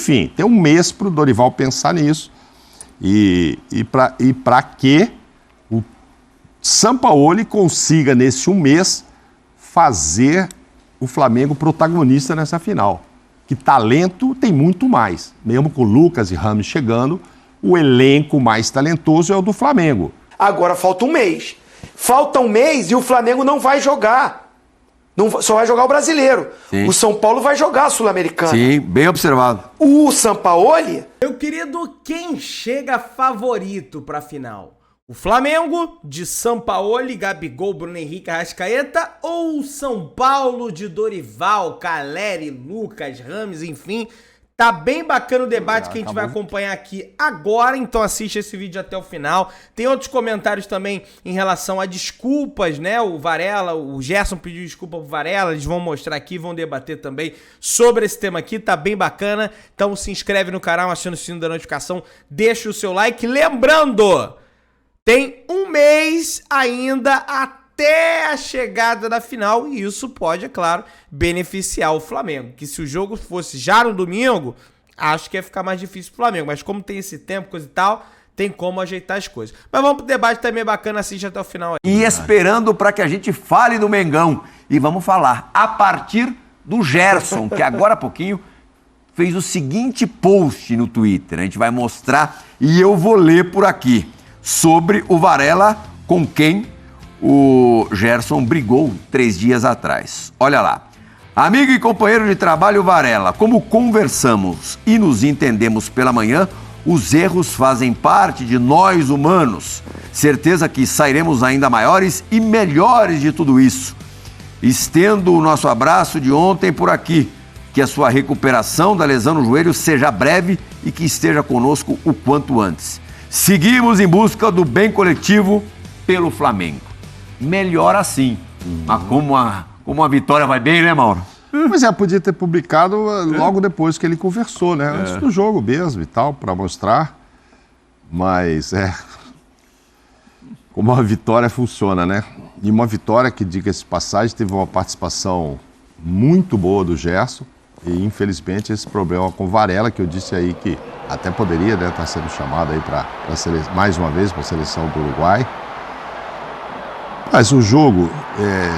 enfim, tem um mês para o Dorival pensar nisso e para que o Sampaoli consiga, nesse um mês, fazer o Flamengo protagonista nessa final. Que talento tem muito mais. Mesmo com Lucas e Rames chegando, o elenco mais talentoso é o do Flamengo. Agora falta um mês. Falta um mês e o Flamengo não vai jogar. Só vai jogar o brasileiro. Sim. O São Paulo vai jogar a Sul-Americana. Sim, bem observado. O Sampaoli... Meu querido, quem chega favorito pra final? O Flamengo, de Sampaoli, Gabigol, Bruno Henrique, Arrascaeta, ou o São Paulo de Dorival, Caleri, Lucas, Rames, enfim... Tá bem bacana o debate que a gente vai acompanhar aqui agora, então assiste esse vídeo até o final. Tem outros comentários também em relação a desculpas, né? O Varela, o Gerson pediu desculpa pro Varela, eles vão mostrar aqui, vão debater também sobre esse tema aqui, tá bem bacana. Então se inscreve no canal, aciona o sino da notificação, deixa o seu like. Lembrando, tem um mês ainda até a chegada da final, e isso pode, é claro, beneficiar o Flamengo, que se o jogo fosse já no domingo, acho que ia ficar mais difícil pro Flamengo, mas como tem esse tempo, coisa e tal, tem como ajeitar as coisas. Mas vamos pro debate também bacana, assiste até o final aí. E esperando para que a gente fale do Mengão, e vamos falar a partir do Gerson, que agora há pouquinho fez o seguinte post no Twitter, a gente vai mostrar e eu vou ler por aqui, sobre o Varela com quem o Gerson brigou 3 dias atrás. Olha lá. Amigo e companheiro de trabalho Varela, como conversamos e nos entendemos pela manhã, os erros fazem parte de nós humanos. Certeza que sairemos ainda maiores e melhores de tudo isso. Estendo o nosso abraço de ontem por aqui. Que a sua recuperação da lesão no joelho seja breve e que esteja conosco o quanto antes. Seguimos em busca do bem coletivo pelo Flamengo. Melhor assim. Mas como a vitória vai bem, né, Mauro? Pois é, podia ter publicado logo depois que ele conversou, né? Antes do jogo mesmo e tal, para mostrar. Mas como a vitória funciona, né? E uma vitória que, diga-se de passagem, teve uma participação muito boa do Gerson. E infelizmente esse problema com Varela, que eu disse aí que até poderia, né, estar sendo chamado aí para mais uma vez para a seleção do Uruguai. Mas o jogo,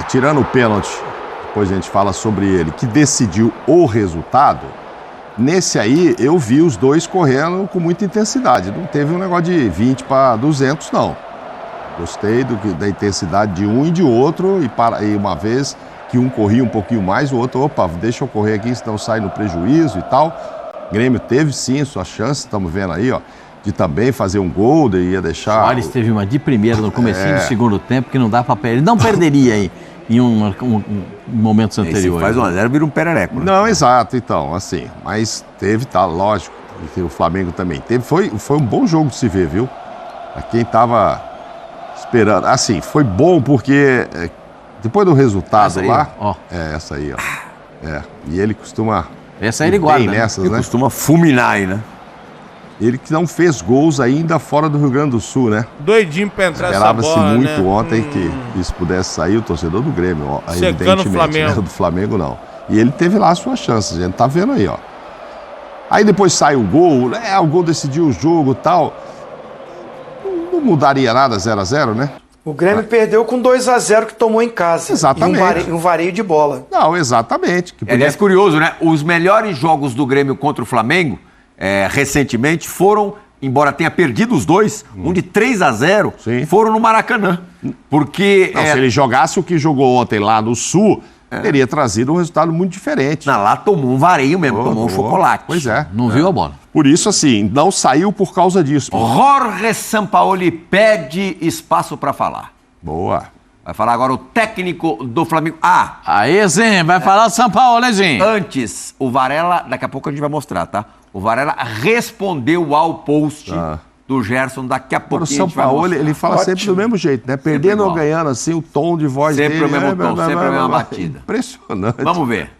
tirando o pênalti, depois a gente fala sobre ele, que decidiu o resultado, nesse aí eu vi os dois correndo com muita intensidade. Não teve um negócio de 20 para 200, não. Gostei da intensidade de um e de outro, e uma vez que um corria um pouquinho mais, o outro, opa, deixa eu correr aqui, senão sai no prejuízo e tal. O Grêmio teve sim sua chance, estamos vendo aí, ó, de também fazer um gol, ia deixar... O Soares teve uma de primeira no comecinho do segundo tempo, que não dá para perder. Ele não perderia em momentos anteriores. Se faz 1-0, vira um perereco. Né? Não, exato, então, assim, mas teve, tá, lógico, que o Flamengo também teve. Foi um bom jogo de se ver, viu? Pra quem tava esperando, assim, foi bom porque depois do resultado aí, lá... Ó. Essa aí, ó. E ele costuma... Essa aí ele guarda, nessas, ele costuma fulminar aí, né? Ele que não fez gols ainda fora do Rio Grande do Sul, né? Doidinho pra entrar essa bola, esperava-se muito, né? Ontem que isso pudesse sair, o torcedor do Grêmio, ó, evidentemente, Flamengo. Né? Do Flamengo não. E ele teve lá as suas chances, a gente tá vendo aí, ó. Aí depois sai o gol, o gol decidiu o jogo e tal. Não mudaria nada 0-0, né? O Grêmio perdeu com 2-0 que tomou em casa. Exatamente. E um vareio de bola. Não, exatamente. Aliás, curioso, né? Os melhores jogos do Grêmio contra o Flamengo, recentemente, foram, embora tenha perdido os dois, um de 3-0, foram no Maracanã. Porque... Não, se ele jogasse o que jogou ontem lá no Sul, teria trazido um resultado muito diferente. Lá tomou um vareio mesmo, tomou um chocolate. Pois é. Não viu a bola. Por isso, assim, não saiu por causa disso. Jorge Sampaoli pede espaço para falar. Boa. Vai falar agora o técnico do Flamengo. Aí sim, vai falar o São Paulo, sim. Antes, o Varela, daqui a pouco a gente vai mostrar, tá? O Varela respondeu ao post do Gerson, daqui a pouco o São Paulo, ele fala sempre do mesmo jeito, né? Perdendo ou ganhando, assim, o tom de voz sempre dele... Sempre o mesmo tom, sempre a mesma batida. Impressionante. Vamos ver.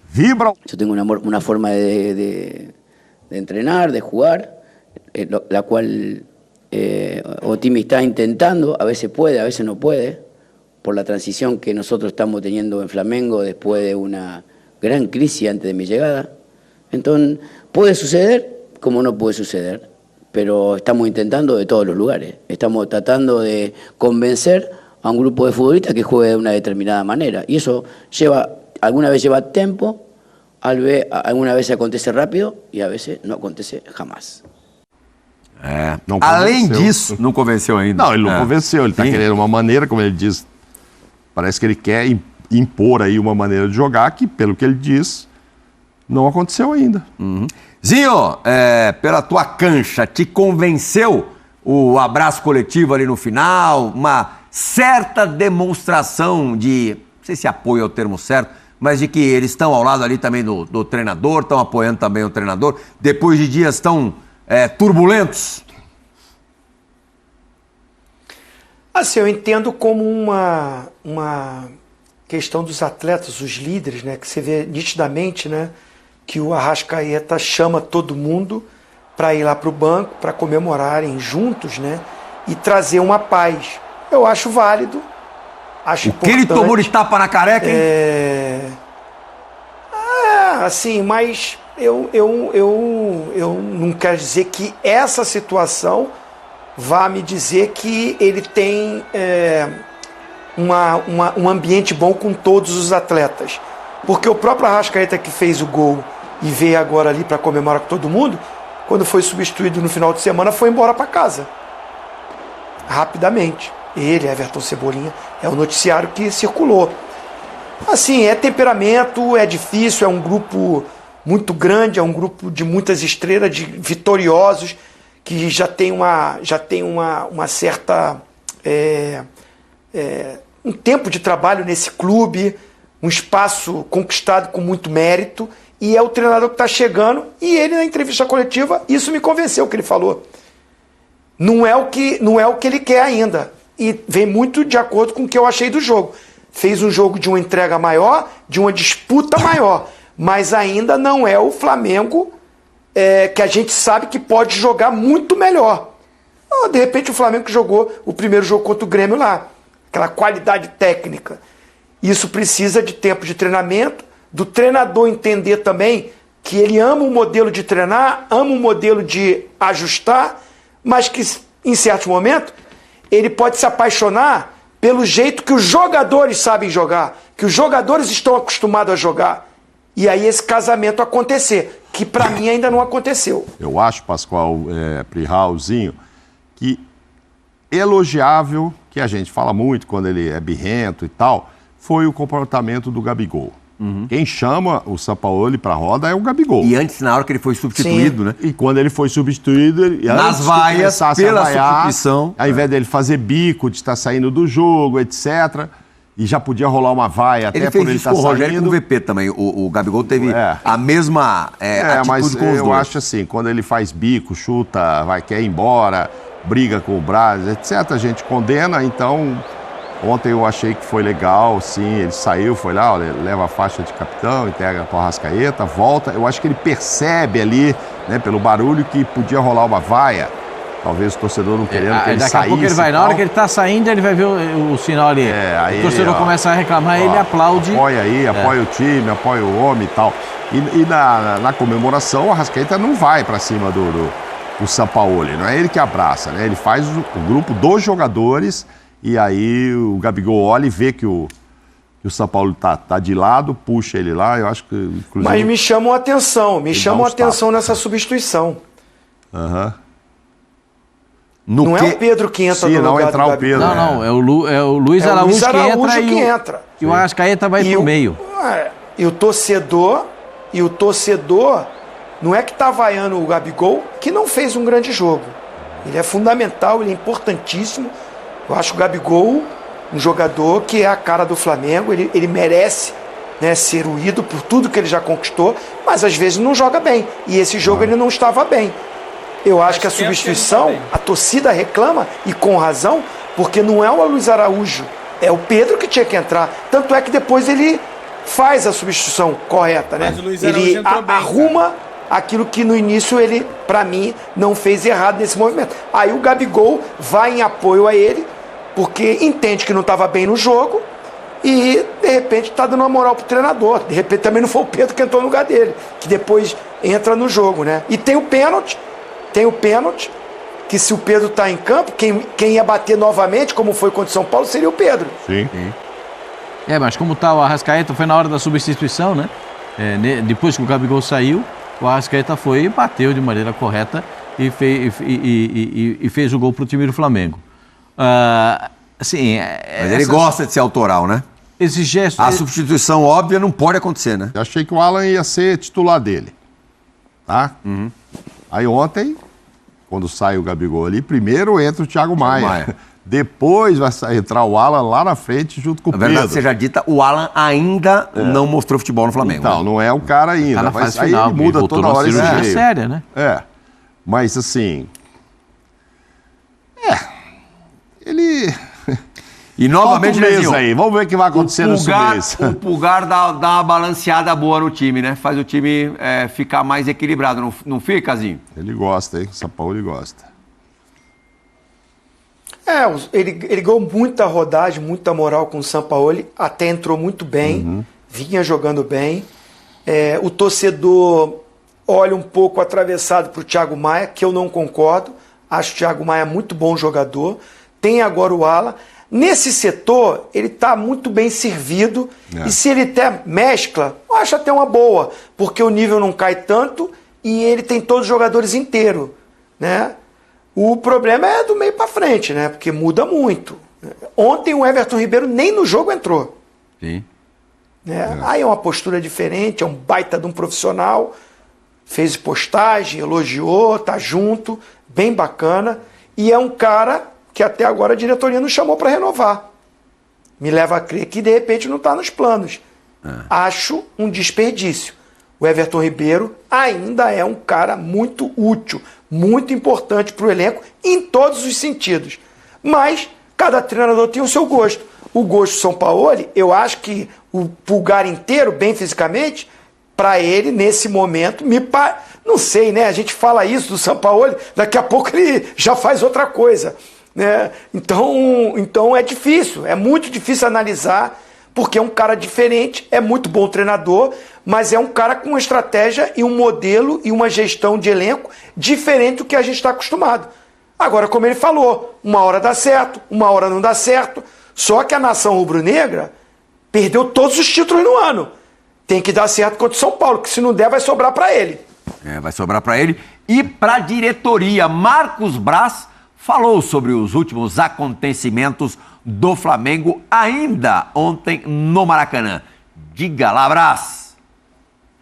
Vibra. Eu tenho uma forma de entrenar, de jugar, la cual Otimi está intentando, a veces puede, a veces no puede, por la transición que nosotros estamos teniendo en Flamengo después de una gran crisis antes de mi llegada. Entonces, puede suceder como no puede suceder, pero estamos intentando de todos los lugares. Estamos tratando de convencer a un grupo de futbolistas que juegue de una determinada manera. Y eso alguna vez lleva tiempo, alguna vez acontece rápido y a veces no acontece jamás. Além disso, não convenceu ainda. Não, ele não convenceu. Ele está querendo uma maneira, como ele diz, parece que ele quer impor aí uma maneira de jogar que, pelo que ele diz, não aconteceu ainda. Zinho, pela tua cancha, te convenceu o abraço coletivo ali no final? Uma certa demonstração de, não sei se apoio é o termo certo, mas de que eles estão ao lado ali também do treinador, estão apoiando também o treinador, depois de dias tão turbulentos? Assim, eu entendo como uma questão dos atletas, os líderes, né, que você vê nitidamente, né, que o Arrascaeta chama todo mundo para ir lá para o banco, para comemorarem juntos, né, e trazer uma paz. Eu acho válido, acho importante. O que ele tomou de tapa na careca, hein? Assim, mas eu não quero dizer que essa situação vá me dizer que ele tem um ambiente bom com todos os atletas. Porque o próprio Arrascaeta, que fez o gol e veio agora ali para comemorar com todo mundo, quando foi substituído no final de semana, foi embora para casa. Rapidamente. Ele, Everton Cebolinha, é o noticiário que circulou. Assim, é temperamento, é difícil, é um grupo muito grande, é um grupo de muitas estrelas, de vitoriosos, que já tem uma certa... um tempo de trabalho nesse clube, um espaço conquistado com muito mérito, e é o treinador que está chegando, e ele na entrevista coletiva, isso me convenceu o que ele falou. Não é o que ele quer ainda, e vem muito de acordo com o que eu achei do jogo. Fez um jogo de uma entrega maior, de uma disputa maior, mas ainda não é o Flamengo que a gente sabe que pode jogar muito melhor. De repente o Flamengo que jogou o primeiro jogo contra o Grêmio lá, aquela qualidade técnica. Isso precisa de tempo de treinamento, do treinador entender também que ele ama o modelo de treinar, ama o modelo de ajustar, mas que em certo momento ele pode se apaixonar pelo jeito que os jogadores sabem jogar, que os jogadores estão acostumados a jogar. E aí esse casamento acontecer, que para mim ainda não aconteceu. Eu acho, Pascoal, Prihalzinho, que elogiável, que a gente fala muito quando ele é birrento e tal, foi o comportamento do Gabigol. Quem chama o Sampaoli para a roda é o Gabigol. E antes, na hora que ele foi substituído, né? E quando ele foi substituído, nas vaias, pela substituição, ao invés dele fazer bico, de estar saindo do jogo, etc., e já podia rolar uma vaia até por ele estar saindo. Ele fez isso com o Rogério e com o VP também. O Gabigol teve a mesma atitude mas com os eu dois. acho assim, quando ele faz bico, chuta, quer ir embora, briga com o Braz, etc., a gente condena. Então, ontem eu achei que foi legal, sim, ele saiu, foi lá, leva a faixa de capitão, integra para o Arrascaeta, volta. Eu acho que ele percebe ali, né, pelo barulho, que podia rolar uma vaia. Talvez o torcedor não querendo que ele saísse. Daqui a pouco ele vai, na hora que ele está saindo, ele vai ver o sinal ali. Aí o torcedor começa a reclamar, ele aplaude. Apoia o time, apoia o homem e tal. E na comemoração, o Arrascaeta não vai para cima do Sampaoli, não é ele que abraça, né? Ele faz o grupo dos jogadores e aí o Gabigol olha e vê que o Sampaoli tá de lado, puxa ele lá, eu acho que... Inclusive, mas me chamam a atenção, nessa substituição. Não é o Pedro que entra no lugar do Gabigol. Pedro. Não, é o Luiz Araújo que entra. E o Arrascaeta vai pro meio. E o torcedor não é que tá vaiando o Gabigol, que não fez um grande jogo. Ele é fundamental, ele é importantíssimo. Eu acho o Gabigol um jogador que é a cara do Flamengo, ele merece, né, ser o ídolo por tudo que ele já conquistou, mas às vezes não joga bem. E esse jogo ele não estava bem. Eu acho que a substituição, a torcida reclama, e com razão, porque não é o Luiz Araújo, é o Pedro que tinha que entrar. Tanto é que depois ele faz a substituição correta, né? Ele arruma aquilo que no início ele, para mim, não fez errado nesse movimento. Aí o Gabigol vai em apoio a ele, porque entende que não estava bem no jogo e, de repente, está dando uma moral pro treinador. De repente, também não foi o Pedro que entrou no lugar dele, que depois entra no jogo, né? E tem o pênalti, que se o Pedro tá em campo, quem ia bater novamente, como foi contra o São Paulo, seria o Pedro. Sim. Mas como tá o Arrascaeta, foi na hora da substituição, né? Depois que o Gabigol saiu, o Arrascaeta foi e bateu de maneira correta e fez o gol pro time do Flamengo. Mas ele gosta de ser autoral, né? Esse gesto... A substituição óbvia não pode acontecer, né? Eu achei que o Alan ia ser titular dele. Tá? Aí ontem, quando sai o Gabigol ali, primeiro entra o Thiago Maia. Depois vai entrar o Alan lá na frente junto com o Pedro. Na verdade, seja dita, o Alan ainda não mostrou futebol no Flamengo. Então, não é o cara ainda. Tá na fase final, aí ele muda toda hora esse cirurgia jeito. séria, né? Mas assim... Ele... E novamente, Lezinho, aí. Vamos ver o que vai acontecer no mês. O Pulgar dá uma balanceada boa no time, né? Faz o time ficar mais equilibrado. Não fica, Zinho? Ele gosta, hein? O Sampaoli gosta. Ele ganhou muita rodagem, muita moral com o Sampaoli, até entrou muito bem, vinha jogando bem. O torcedor olha um pouco atravessado para o Thiago Maia, que eu não concordo. Acho o Thiago Maia muito bom jogador. Tem agora o Alan. Nesse setor, ele está muito bem servido. E se ele até mescla, eu acho até uma boa, porque o nível não cai tanto e ele tem todos os jogadores inteiros, né? O problema é do meio para frente, né? Porque muda muito. Ontem o Everton Ribeiro nem no jogo entrou. Sim. Aí é uma postura diferente, é um baita de um profissional. Fez postagem, elogiou, tá junto, bem bacana. E é um cara que até agora a diretoria não chamou para renovar. Me leva a crer que de repente não está nos planos. Acho um desperdício. O Everton Ribeiro ainda é um cara muito útil, muito importante para o elenco em todos os sentidos. Mas cada treinador tem o seu gosto. O gosto do Sampaoli, eu acho que o Pulgar inteiro, bem fisicamente, para ele, nesse momento, não sei, né? A gente fala isso do Sampaoli, daqui a pouco ele já faz outra coisa. Né? Então é difícil, é muito difícil analisar, porque é um cara diferente, é muito bom treinador, mas é um cara com uma estratégia e um modelo e uma gestão de elenco diferente do que a gente está acostumado. Agora, como ele falou, uma hora dá certo, uma hora não dá certo, só que a nação rubro-negra perdeu todos os títulos no ano. Tem que dar certo contra o São Paulo, que se não der vai sobrar para ele. Vai sobrar para ele e para a diretoria. Marcos Braz falou sobre os últimos acontecimentos do Flamengo ainda ontem no Maracanã. Diga lá, Braz.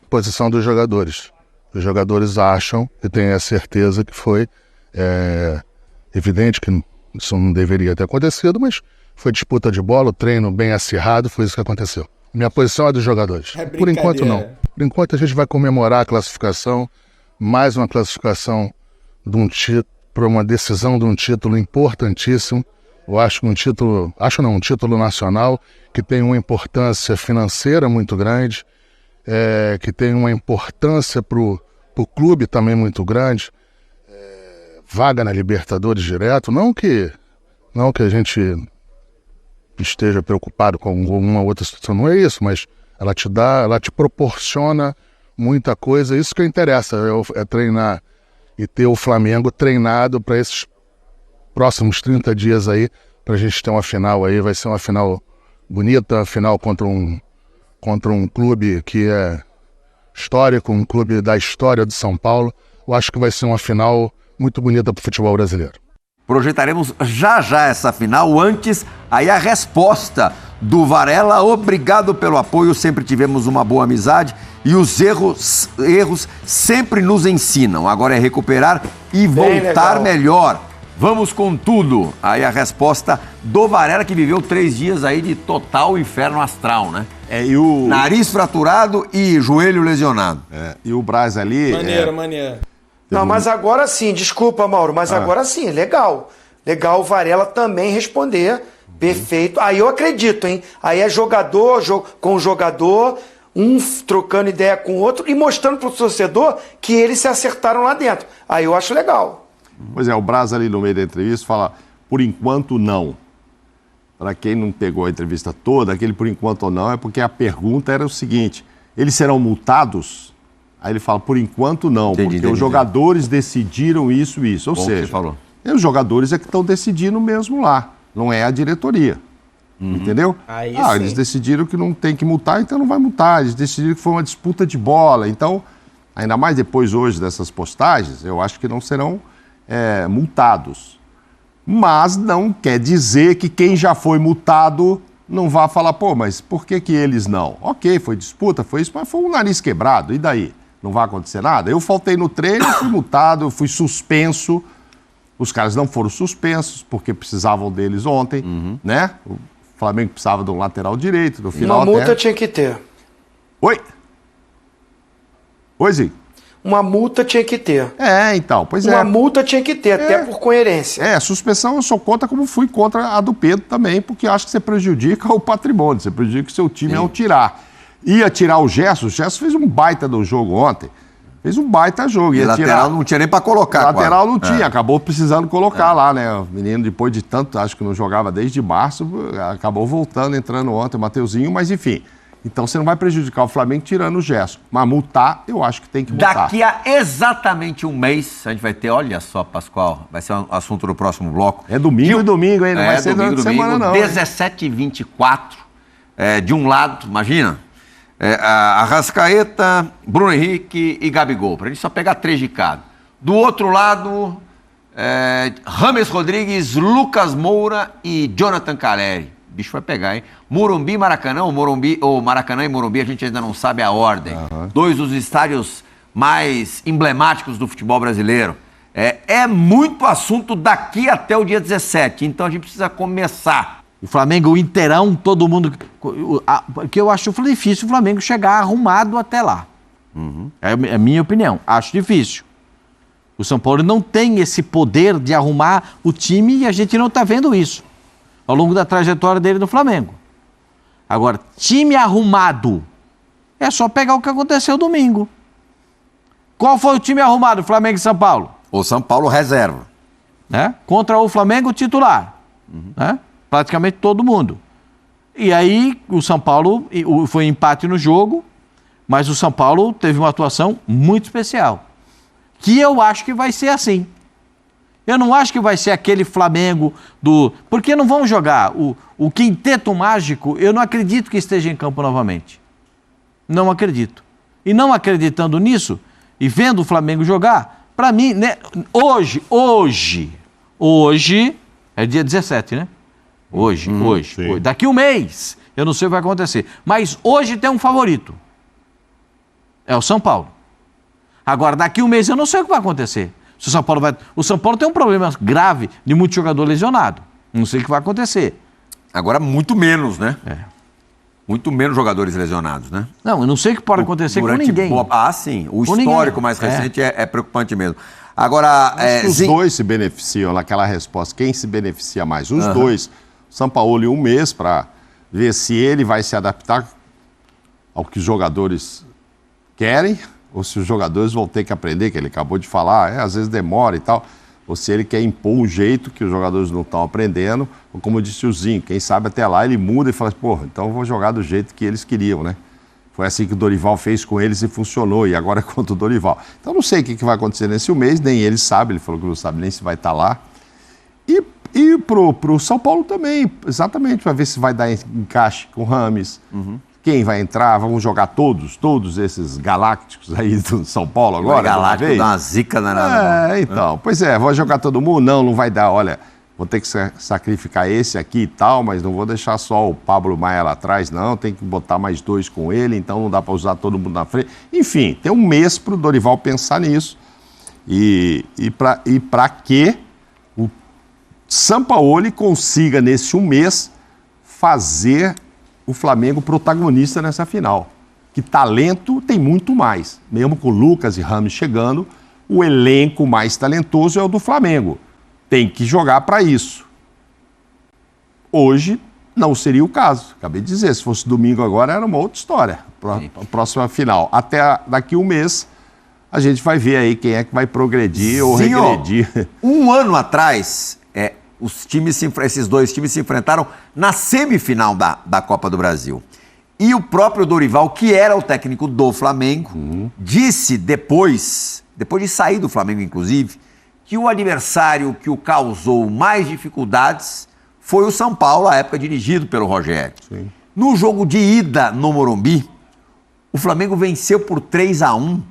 Posição dos jogadores. Os jogadores acham e têm a certeza que foi evidente que isso não deveria ter acontecido, mas foi disputa de bola, o treino bem acirrado, foi isso que aconteceu. Minha posição é dos jogadores. Por enquanto não. Por enquanto a gente vai comemorar a classificação, mais uma classificação de um título, para uma decisão de um título importantíssimo. Eu acho que um título nacional que tem uma importância financeira muito grande, que tem uma importância para o clube também muito grande, vaga na Libertadores direto, não que a gente esteja preocupado com alguma outra situação, não é isso, mas ela te proporciona muita coisa, isso que interessa, é treinar e ter o Flamengo treinado para esses próximos 30 dias aí, para a gente ter uma final aí, vai ser uma final bonita, final contra um clube que é histórico, um clube da história de São Paulo. Eu acho que vai ser uma final muito bonita para o futebol brasileiro. Projetaremos já essa final. Antes, aí a resposta do Varela. Obrigado pelo apoio, sempre tivemos uma boa amizade e os erros sempre nos ensinam. Agora é recuperar e voltar melhor. Vamos com tudo. Aí a resposta do Varela, que viveu 3 dias aí de total inferno astral, né? Nariz fraturado e joelho lesionado. E o Braz ali... Maneiro. Não, mas agora sim, desculpa, Mauro, mas agora sim, legal. Legal o Varela também responder. Perfeito. Aí eu acredito, hein? Aí é jogador com jogador, um trocando ideia com o outro e mostrando pro torcedor que eles se acertaram lá dentro. Aí eu acho legal. Pois é, o Braz ali no meio da entrevista fala, por enquanto não. Para quem não pegou a entrevista toda, aquele por enquanto não é porque a pergunta era o seguinte, eles serão multados? Aí ele fala, por enquanto não, Entendi, porque entendi, os jogadores decidiram isso. Ou Bom que seja, você falou. os jogadores é que estão decidindo mesmo lá, não é a diretoria. Entendeu? Aí Eles sim. decidiram que não tem que multar, então não vai multar. Eles decidiram que foi uma disputa de bola. Então, ainda mais depois hoje dessas postagens, eu acho que não serão multados. Mas não quer dizer que quem já foi multado não vá falar, pô, mas por que eles não? Ok, foi disputa, foi isso, mas foi um nariz quebrado, e daí? Não vai acontecer nada? Eu faltei no treino, fui multado, eu fui suspenso. Os caras não foram suspensos, porque precisavam deles ontem, né? O Flamengo precisava de um lateral direito, no final Uma multa até... tinha que ter. Oi? Oi, Zico? Uma multa tinha que ter. Então, pois Uma multa tinha que ter, até por coerência. Suspensão eu sou contra, como fui contra a do Pedro também, porque acho que você prejudica o patrimônio, você prejudica o seu time ao tirar. Ia tirar o Gerson fez um baita do jogo ontem. Fez um baita jogo. E lateral não tinha nem pra colocar. Lateral não tinha, acabou precisando colocar lá, né? O menino, depois de tanto, acho que não jogava desde março, acabou voltando, entrando ontem, o Mateuzinho, mas enfim. Então você não vai prejudicar o Flamengo tirando o Gerson. Mas multar, eu acho que tem que multar. Daqui a exatamente um mês, a gente vai ter, olha só, Pascoal, vai ser um assunto do próximo bloco. É domingo, hein? Não vai ser durante a semana, não. 17h24, de um lado, imagina, Arrascaeta, Bruno Henrique e Gabigol, pra gente só pegar 3 de cada. Do outro lado, Rames Rodrigues, Lucas Moura e Jonathan Calleri. O bicho vai pegar, hein? Morumbi, Maracanã, ou Maracanã e Morumbi, a gente ainda não sabe a ordem. 2 dos estádios mais emblemáticos do futebol brasileiro. É muito assunto daqui até o dia 17, então a gente precisa começar. O Flamengo inteirão, todo mundo... Porque eu acho difícil o Flamengo chegar arrumado até lá. É a minha opinião. Acho difícil. O São Paulo não tem esse poder de arrumar o time e a gente não está vendo isso ao longo da trajetória dele no Flamengo. Agora, time arrumado, é só pegar o que aconteceu domingo. Qual foi o time arrumado, Flamengo e São Paulo? O São Paulo reserva. Né? Contra o Flamengo titular. Né? Praticamente todo mundo. E aí, o São Paulo, foi empate no jogo, mas o São Paulo teve uma atuação muito especial. Que eu acho que vai ser assim. Eu não acho que vai ser aquele Flamengo do... Porque não vão jogar. O quinteto mágico, eu não acredito que esteja em campo novamente. Não acredito. E não acreditando nisso, e vendo o Flamengo jogar, para mim, né, hoje, é dia 17, né? Hoje. Daqui um mês, eu não sei o que vai acontecer. Mas hoje tem um favorito. É o São Paulo. Agora, daqui um mês, eu não sei o que vai acontecer. Se o São Paulo vai... O São Paulo tem um problema grave de muito jogador lesionado. Não sei o que vai acontecer. Agora, muito menos, né? Muito menos jogadores lesionados, né? Não, eu não sei o que pode acontecer com ninguém. Sim. O histórico mais recente é preocupante mesmo. Agora... Os dois se beneficiam naquela resposta. Quem se beneficia mais? Os dois. O São Paulo em um mês para ver se ele vai se adaptar ao que os jogadores querem ou se os jogadores vão ter que aprender, que ele acabou de falar, às vezes demora e tal, ou se ele quer impor um jeito que os jogadores não estão aprendendo, ou como disse o Zinho, quem sabe até lá ele muda e fala, porra, então eu vou jogar do jeito que eles queriam, né? Foi assim que o Dorival fez com eles e funcionou, e agora é contra o Dorival. Então não sei o que vai acontecer nesse mês, nem ele sabe, ele falou que não sabe nem se vai estar lá. E pro São Paulo também, exatamente, para ver se vai dar encaixe com o Rames. Quem vai entrar, vamos jogar todos esses galácticos aí do São Paulo agora. Galáctico dá uma zica danada. Então, pois vou jogar todo mundo? Não vai dar, olha, vou ter que sacrificar esse aqui e tal, mas não vou deixar só o Pablo Maia lá atrás, não, tem que botar mais 2 com ele, então não dá para usar todo mundo na frente. Enfim, tem um mês pro Dorival pensar nisso e para que o Sampaoli consiga, nesse um mês, fazer o Flamengo protagonista nessa final. Que talento tem muito mais. Mesmo com Lucas e Rames chegando, o elenco mais talentoso é o do Flamengo. Tem que jogar para isso. Hoje não seria o caso. Acabei de dizer, se fosse domingo agora era uma outra história. A próxima final. Até daqui um mês a gente vai ver aí quem é que vai progredir ou regredir. Um ano atrás, esses dois times se enfrentaram na semifinal da Copa do Brasil. E o próprio Dorival, que era o técnico do Flamengo, disse depois de sair do Flamengo, inclusive, que o adversário que o causou mais dificuldades foi o São Paulo, à época dirigido pelo Rogério. Sim. No jogo de ida no Morumbi, o Flamengo venceu por 3-1,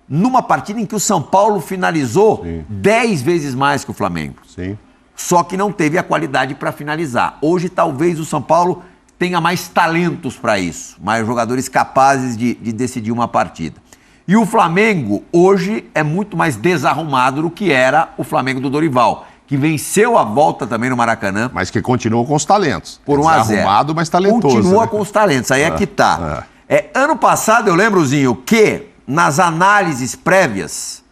numa partida em que o São Paulo finalizou 10 vezes mais que o Flamengo. Sim. Só que não teve a qualidade para finalizar. Hoje, talvez o São Paulo tenha mais talentos para isso, mais jogadores capazes de decidir uma partida. E o Flamengo, hoje, é muito mais desarrumado do que era o Flamengo do Dorival, que venceu a volta também no Maracanã. Mas que continua com os talentos. Por 1-0. Desarrumado, mas talentoso. Continua né? com os talentos, aí é que tá. Ano passado, eu lembro, Zinho, que nas análises prévias,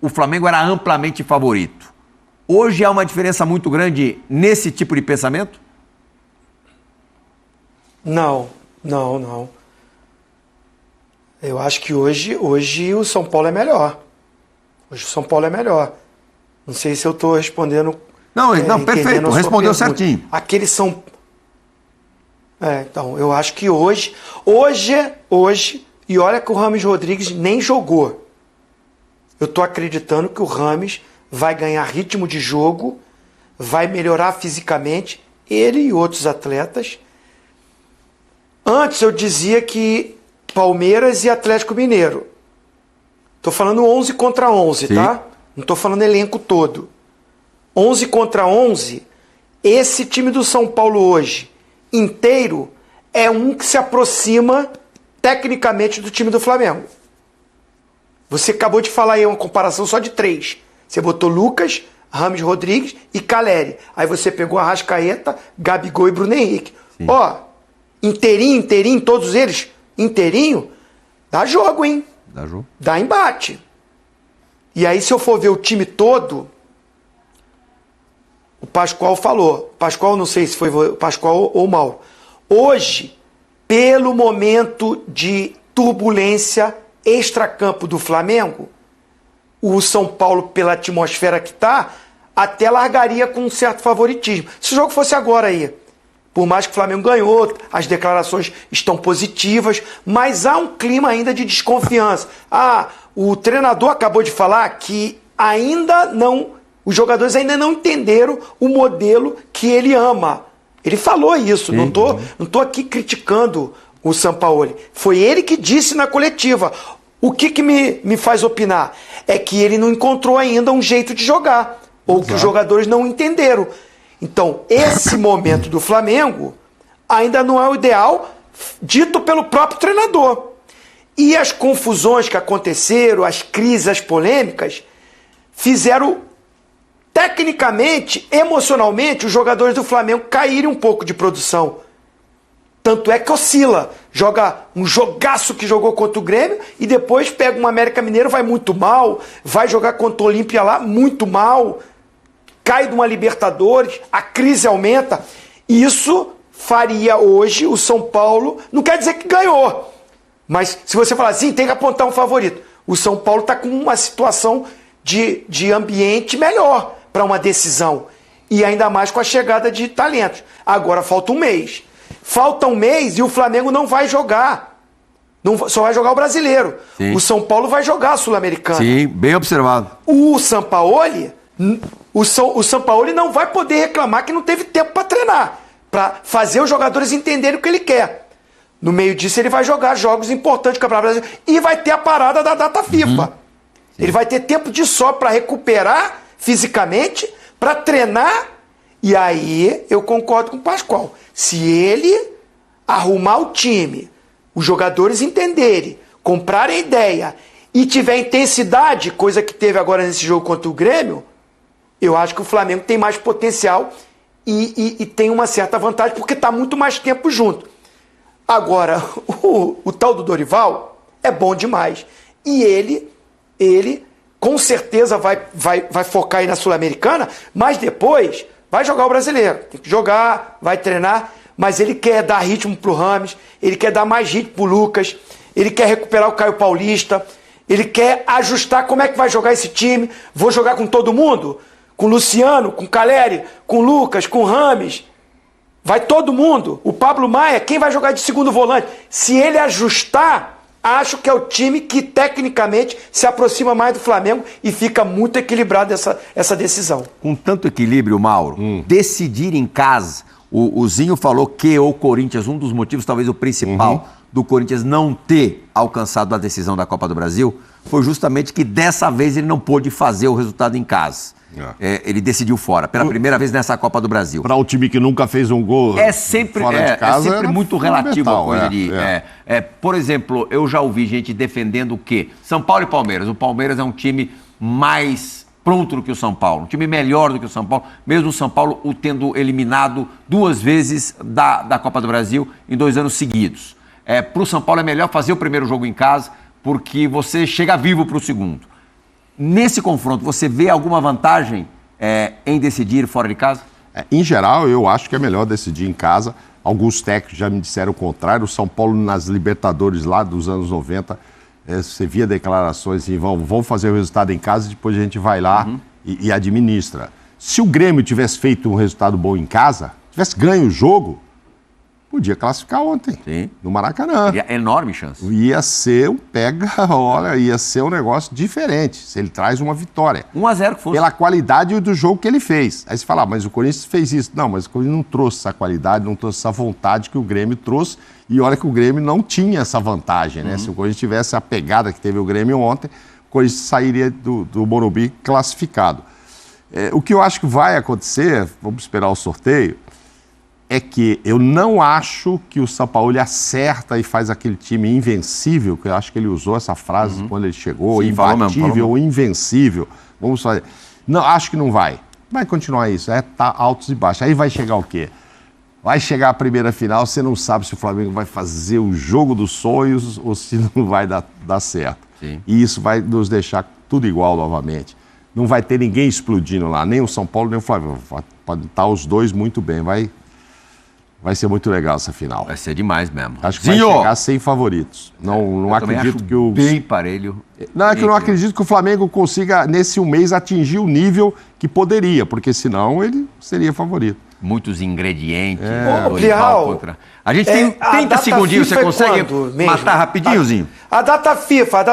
o Flamengo era amplamente favorito. Hoje há uma diferença muito grande nesse tipo de pensamento? Não. Eu acho que hoje o São Paulo é melhor. Hoje o São Paulo é melhor. Não sei se eu estou respondendo... Não, perfeito, respondeu certinho. Aqueles são... então, eu acho que hoje... E olha que o Rames Rodrigues nem jogou. Eu estou acreditando que o Rames vai ganhar ritmo de jogo, vai melhorar fisicamente, ele e outros atletas. Antes eu dizia que Palmeiras e Atlético Mineiro. Estou falando 11 contra 11, Sim. tá? Não estou falando elenco todo. 11 contra 11, esse time do São Paulo hoje, inteiro, é um que se aproxima tecnicamente do time do Flamengo. Você acabou de falar aí uma comparação só de 3. Você botou Lucas, Rames Rodrigues e Caleri. Aí você pegou Arrascaeta, Gabigol e Bruno Henrique. Sim. Ó, inteirinho, todos eles, inteirinho, dá jogo, hein? Dá jogo. Dá embate. E aí, se eu for ver o time todo, o Pascoal falou. Pascoal, não sei se foi o Pascoal ou o Mauro. Hoje, pelo momento de turbulência extracampo do Flamengo, o São Paulo, pela atmosfera que tá, até largaria com um certo favoritismo. Se o jogo fosse agora aí, por mais que o Flamengo ganhou, as declarações estão positivas, mas há um clima ainda de desconfiança. O treinador acabou de falar que ainda não, os jogadores ainda não entenderam o modelo que ele ama. Ele falou isso, não tô aqui criticando o Sampaoli. Foi ele que disse na coletiva. O que me faz opinar? É que ele não encontrou ainda um jeito de jogar, ou que os jogadores não entenderam. Então, esse momento do Flamengo ainda não é o ideal, dito pelo próprio treinador. E as confusões que aconteceram, as crises, as polêmicas, fizeram, tecnicamente, emocionalmente, os jogadores do Flamengo caírem um pouco de produção. Tanto é que oscila, joga um jogaço que jogou contra o Grêmio e depois pega um América Mineiro, vai muito mal, vai jogar contra o Olímpia lá, muito mal, cai de uma Libertadores, a crise aumenta. Isso faria hoje o São Paulo, não quer dizer que ganhou, mas se você falar assim, tem que apontar um favorito. O São Paulo está com uma situação de ambiente melhor para uma decisão, e ainda mais com a chegada de talentos. Agora falta um mês. Falta um mês e o Flamengo não vai jogar. Só vai jogar o Brasileiro. Sim. O São Paulo vai jogar a Sul-Americana. Sim, bem observado. O Sampaoli não vai poder reclamar que não teve tempo para treinar, para fazer os jogadores entenderem o que ele quer. No meio disso, ele vai jogar jogos importantes do Campeonato Brasileiro e vai ter a parada da data FIFA. Ele vai ter tempo de sobra para recuperar fisicamente, para treinar. E aí eu concordo com o Pascoal. Se ele arrumar o time, os jogadores entenderem, comprarem ideia e tiver intensidade, coisa que teve agora nesse jogo contra o Grêmio, eu acho que o Flamengo tem mais potencial e tem uma certa vantagem, porque está muito mais tempo junto. Agora, o tal do Dorival é bom demais. E ele com certeza vai focar aí na Sul-Americana, mas depois vai jogar o Brasileiro. Tem que jogar, vai treinar, mas ele quer dar ritmo pro Rames, ele quer dar mais ritmo pro Lucas, ele quer recuperar o Caio Paulista, ele quer ajustar como é que vai jogar esse time. Vou jogar com todo mundo? Com o Luciano, com o Caleri, com o Lucas, com o Rames. Vai todo mundo. O Pablo Maia, quem vai jogar de segundo volante? Se ele ajustar, acho que é o time que tecnicamente se aproxima mais do Flamengo e fica muito equilibrado essa decisão. Com tanto equilíbrio, Mauro, decidir em casa, o Zinho falou que o Corinthians, um dos motivos, talvez o principal, do Corinthians não ter alcançado a decisão da Copa do Brasil, foi justamente que dessa vez ele não pôde fazer o resultado em casa. Ele decidiu fora, pela primeira vez nessa Copa do Brasil. Para um time que nunca fez um gol fora de casa, é sempre muito relativo a coisa de... por exemplo, eu já ouvi gente defendendo o quê? São Paulo e Palmeiras. O Palmeiras é um time mais pronto do que o São Paulo, um time melhor do que o São Paulo, mesmo o São Paulo o tendo eliminado 2 vezes da Copa do Brasil em 2 anos seguidos. Para o São Paulo é melhor fazer o primeiro jogo em casa, porque você chega vivo para o segundo. Nesse confronto, você vê alguma vantagem em decidir fora de casa? Em geral, eu acho que é melhor decidir em casa. Alguns técnicos já me disseram o contrário. O São Paulo, nas Libertadores lá dos anos 90, você via declarações assim, vamos fazer o resultado em casa e depois a gente vai lá e administra. Se o Grêmio tivesse feito um resultado bom em casa, tivesse ganho o jogo, podia classificar ontem, no Maracanã. É enorme chance. Ia ser ia ser um negócio diferente, se ele traz uma vitória. 1-0 que fosse. Pela qualidade do jogo que ele fez. Aí você fala, mas o Corinthians fez isso. Não, mas o Corinthians não trouxe essa qualidade, não trouxe essa vontade que o Grêmio trouxe. E olha que o Grêmio não tinha essa vantagem, né? Se o Corinthians tivesse a pegada que teve o Grêmio ontem, o Corinthians sairia do Morumbi classificado. O que eu acho que vai acontecer, vamos esperar o sorteio, é que eu não acho que o Sampaoli acerta e faz aquele time invencível, que eu acho que ele usou essa frase quando ele chegou, sim, imbatível ou invencível. Vamos fazer. Não, acho que não vai. Vai continuar isso, tá altos e baixos. Aí vai chegar o quê? Vai chegar a primeira final, você não sabe se o Flamengo vai fazer o jogo dos sonhos ou se não vai dar certo. Sim. E isso vai nos deixar tudo igual novamente. Não vai ter ninguém explodindo lá, nem o São Paulo, nem o Flamengo. Podem estar os dois muito bem, Vai ser muito legal essa final. Vai ser demais mesmo. Acho que vai chegar sem favoritos. Não acredito que o... bem parelho. Não, é que eu não acredito que o Flamengo consiga, nesse mês, atingir o nível que poderia, porque senão ele seria favorito. Muitos ingredientes. Contra... A gente tem 30 segundinhos, você consegue matar rapidinhozinho? A data FIFA,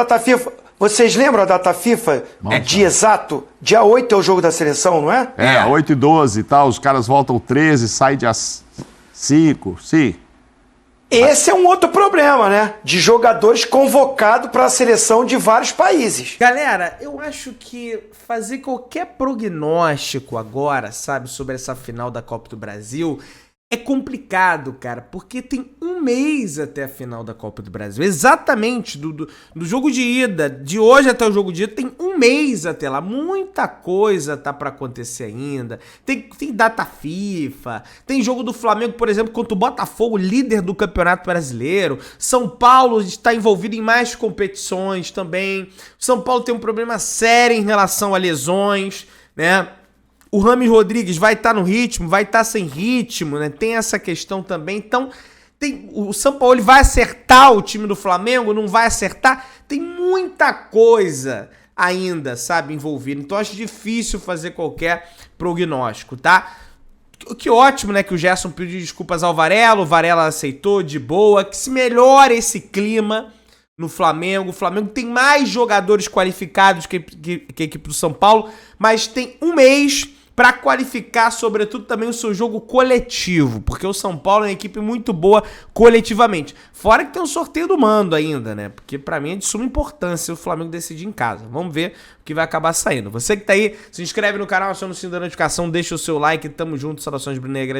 vocês lembram a data FIFA? Dia exato? Dia 8 é o jogo da seleção, não é? 8 e 12 e tal, os caras voltam 13, sai dia 5, sim. Esse é um outro problema, né? De jogadores convocados para a seleção de vários países. Galera, eu acho que fazer qualquer prognóstico agora, sabe, sobre essa final da Copa do Brasil é complicado, cara, porque tem 1 mês até a final da Copa do Brasil. Exatamente, do jogo de ida, de hoje até o jogo de ida, tem 1 mês até lá. Muita coisa tá pra acontecer ainda. Tem data FIFA, tem jogo do Flamengo, por exemplo, contra o Botafogo, líder do Campeonato Brasileiro. São Paulo está envolvido em mais competições também. São Paulo tem um problema sério em relação a lesões, né? O Rames Rodrigues vai estar no ritmo, vai estar sem ritmo, né? Tem essa questão também. Então, o Sampaoli vai acertar o time do Flamengo? Não vai acertar? Tem muita coisa ainda, sabe, envolvida. Então, acho difícil fazer qualquer prognóstico, tá? Que ótimo, né, que o Gerson pediu desculpas ao Varela, o Varela aceitou de boa, que se melhore esse clima no Flamengo. O Flamengo tem mais jogadores qualificados que a equipe do São Paulo, mas tem 1 mês para qualificar, sobretudo, também o seu jogo coletivo, porque o São Paulo é uma equipe muito boa coletivamente. Fora que tem um sorteio do mando ainda, né? Porque para mim é de suma importância o Flamengo decidir em casa. Vamos ver o que vai acabar saindo. Você que tá aí, se inscreve no canal, aciona o sininho da notificação, deixa o seu like, tamo junto, saudações brunegras.